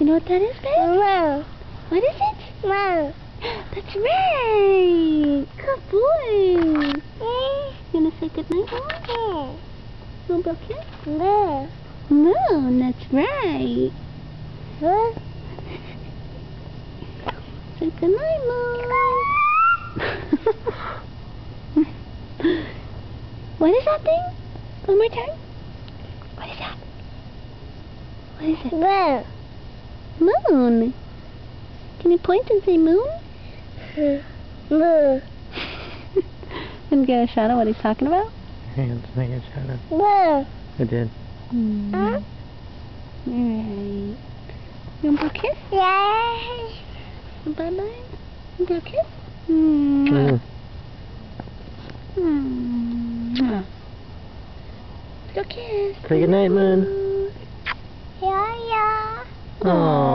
You know what that is, babe? No. What is it? No. That's right. Good boy. No. You gonna say goodnight, Mom? No. You want a kiss? No. Moon, that's right. No. Say goodnight, Moon. What is that thing? One more time. What is that? What is it? No. Moon. Can you point and say moon? No. Can you get a shot of what he's talking about? Hands make a shadow. No. I did. Alright. You want a kiss? Yes. Bye-bye. You want a kiss? Mm. Little kiss. Say goodnight, Moon. Yeah, yeah. Aww.